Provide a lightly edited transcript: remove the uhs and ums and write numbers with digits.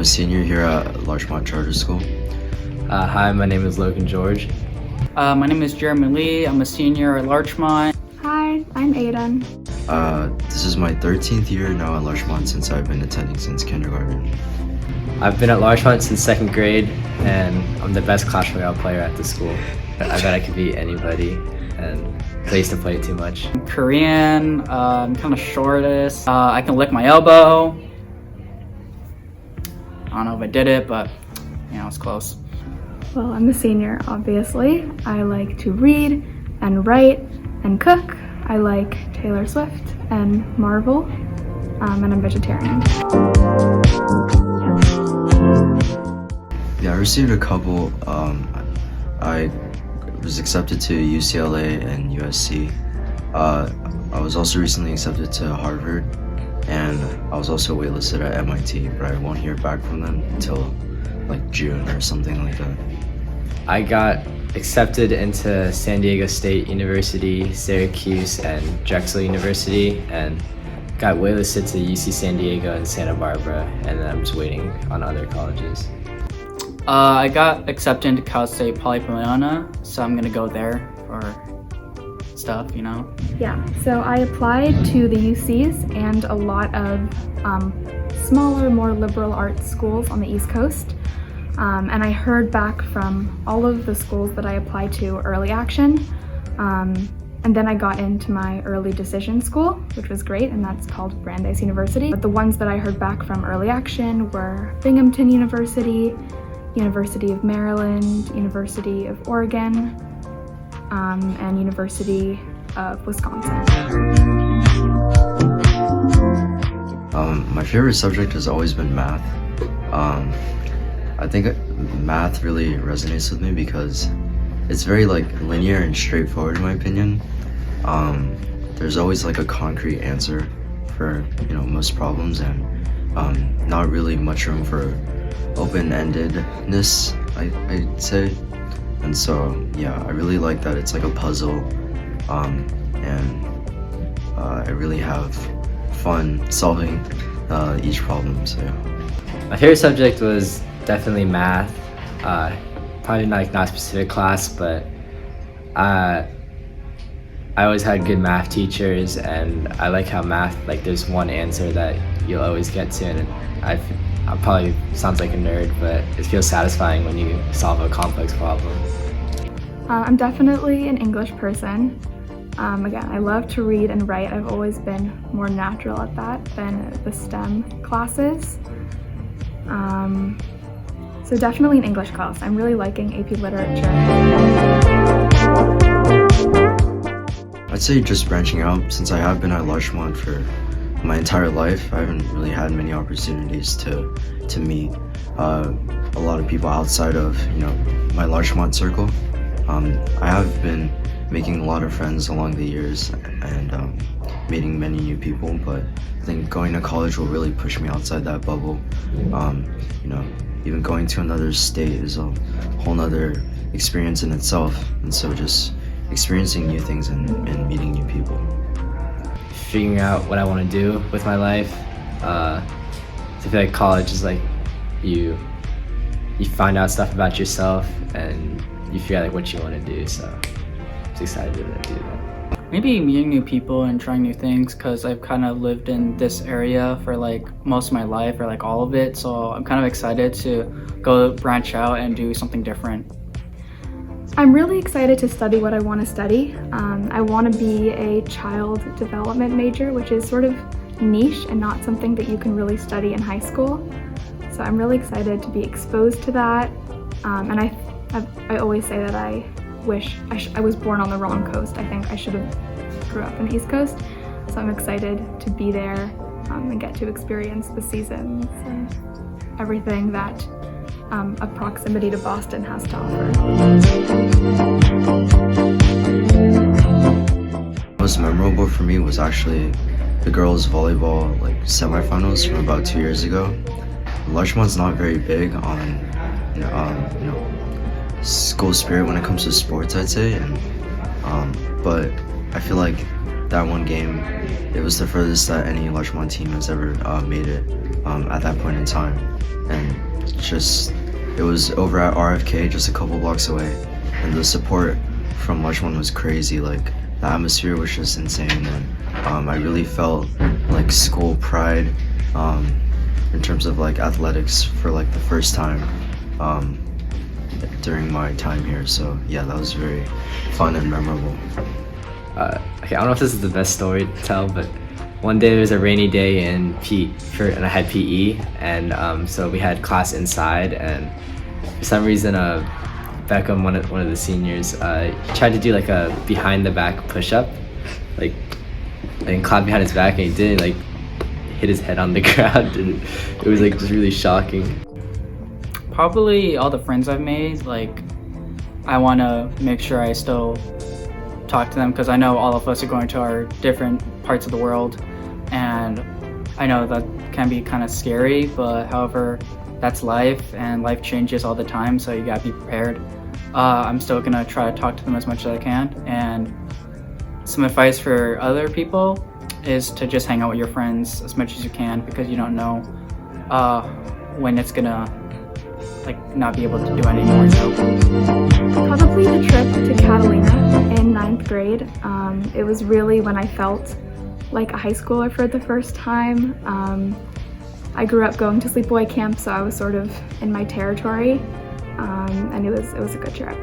senior here at Larchmont Charter School. Hi, my name is Logan George. My name is Jeremy Lee. I'm a senior at Larchmont. Hi, I'm Aiden. This is my 13th year now at Larchmont since I've been attending since kindergarten. I've been at Larchmont since 2nd grade, and I'm the best Clash Royale player at the school. I bet I could beat anybody, and place to play too much. I'm Korean, I'm kind of shortest. I can lick my elbow. I don't know if I did it, but you know, it's close. Well, I'm a senior, obviously. I like to read and write and cook. I like Taylor Swift and Marvel, and I'm vegetarian. Yeah, I received a couple. I was accepted to UCLA and USC. I was also recently accepted to Harvard, and I was also waitlisted at MIT, but I won't hear back from them until like June or something like that. I got accepted into San Diego State University, Syracuse, and Drexel University, and got waitlisted to UC San Diego and Santa Barbara, and then I'm just waiting on other colleges. I got accepted into Cal State Poly Pomona, so I'm gonna go there for stuff, you know? Yeah, so I applied to the UCs and a lot of smaller, more liberal arts schools on the East Coast. And I heard back from all of the schools that I applied to early action. And then I got into my early decision school, which was great, and that's called Brandeis University. But the ones that I heard back from early action were Binghamton University, University of Maryland, University of Oregon, and University of Wisconsin. My favorite subject has always been math. I think math really resonates with me because it's very like linear and straightforward in my opinion. There's always like a concrete answer for most problems, and not really much room for open-endedness, I'd say. And so yeah, I really like that it's like a puzzle, and I really have fun solving each problem. So yeah. My favorite subject was definitely math. Probably not a specific class, but I always had good math teachers, and I like how math, like there's one answer that you'll always get to, and I probably sounds like a nerd, but it feels satisfying when you solve a complex problem. I'm definitely an English person. Again, I love to read and write. I've always been more natural at that than the STEM classes. So definitely an English class. I'm really liking AP Literature. I'd say just branching out, since I have been at Larchmont for my entire life. I haven't really had many opportunities to meet a lot of people outside of my Larchmont circle. I have been making a lot of friends along the years and meeting many new people, but I think going to college will really push me outside that bubble. Even going to another state is a whole nother experience in itself, and so just experiencing new things and meeting new people. Figuring out what I want to do with my life. I feel like college is like you find out stuff about yourself and you figure out like what you want to do, so I'm just excited to do that. Maybe meeting new people and trying new things, because I've kind of lived in this area for like most of my life, or like all of it, so I'm kind of excited to go branch out and do something different. I'm really excited to study what I want to study. I want to be a child development major, which is sort of niche and not something that you can really study in high school. So I'm really excited to be exposed to that. And I always say that I wish I was born on the wrong coast. I think I should have grew up on the East Coast. So I'm excited to be there and get to experience the seasons and everything that a proximity to Boston has to offer. Most memorable for me was actually the girls' volleyball semifinals from about 2 years ago. Larchmont's not very big on school spirit when it comes to sports, I'd say, and but I feel like that one game, it was the furthest that any Larchmont team has ever made it at that point in time. And just, it was over at RFK, just a couple blocks away. And the support from Larchmont was crazy. Like, the atmosphere was just insane. And I really felt like school pride in terms of like athletics for like the first time during my time here. So yeah, that was very fun and memorable. Okay, I don't know if this is the best story to tell, but one day there was a rainy day in and I had PE, and so we had class inside, and for some reason Beckham, one of the seniors, tried to do like a behind the back push-up, like and clap behind his back, and he didn't, like hit his head on the ground, and it was like just really shocking. Probably all the friends I've made, like I want to make sure I still talk to them, because I know all of us are going to our different parts of the world, and I know that can be kind of scary, but however, that's life, and life changes all the time, so you gotta be prepared. I'm still gonna try to talk to them as much as I can, and some advice for other people is to just hang out with your friends as much as you can, because you don't know when it's gonna like not be able to do anymore. So probably the trip to Catalina in 9th grade. It was really when I felt like a high schooler for the first time. I grew up going to sleepaway camp, so I was sort of in my territory, and it was a good trip.